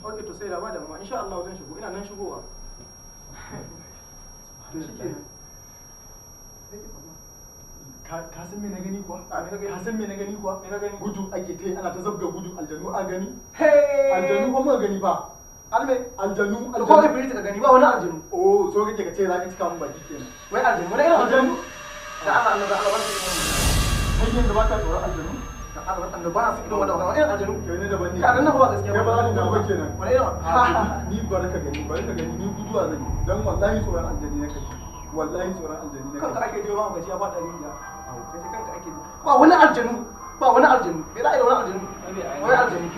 Ok to sai da ba da mu insha Allah zan shigo ina nan shigowa. To shikenan. Ka san me na gani kuwa? A me ka gani? Ka san me na gani kuwa? Me ka gani? Gudu ake ta yi ana ta zabga gudu aljanu a gani. Hey! Aljanu ba mu gani ba. Alme Aljanu ko ka firita ka gani ba wani aljanu. Oh so kake ka ce za ka cika mun baki kenan. Wai aljanu wani irin aljanu? Da Allah Allah Allah barka. Kai yanzu ba ka tsoron aljanu? Da Allah Allah ba su irin wannan wani irin aljanu. Kai ne daban ne. Ka nan ba gaskiya Kai ba za ka gaba kenan. Wani irin Ni bari ka gani ni guduwa zan yi dan wallahi tsoron aljani ne kake. Wallahi tsoron aljani ne kanka kake. ake jiwa ma gaci ya fada rijiya. Kai kanka ake ba wani aljanu ba wani aljanu. Me da wani aljanu? Wani aljanu.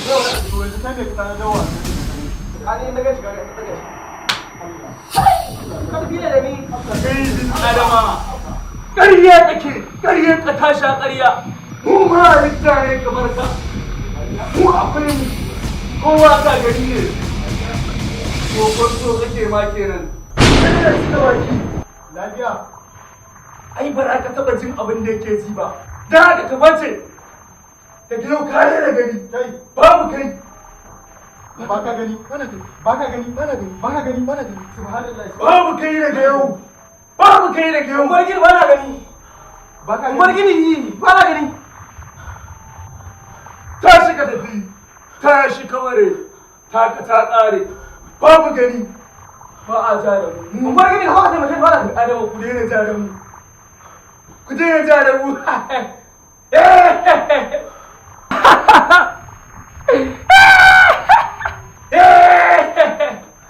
To yanzu kai ne ka na dawa. Ani na gashi gari na gashi. Ka tafi da ni. Kai adama ƙarya kake ƙarya ka tasha ƙarya mu ma halitta ne kamar ka mu akwai mu kowa ka gani ne so kake ma kenan Lafiya. ai ba za ka taɓa jin abin da yake ji ba da haka ka bace daga yau kare da gani Kai babu kai ba ka gani bana gani ba ka gani bana gani ba ka gani bana gani subhanallah babu kai daga yau babu kai daga yau Umar gini ba na gani. ba ka Umar gani gini ba na gani. tashi ka tafi tashi kaware taka ta ƙare babu gani ba a ja da mu Umar gini ba ka taimake ba na gani. adama ku daina ja da mu ku daina ja da mu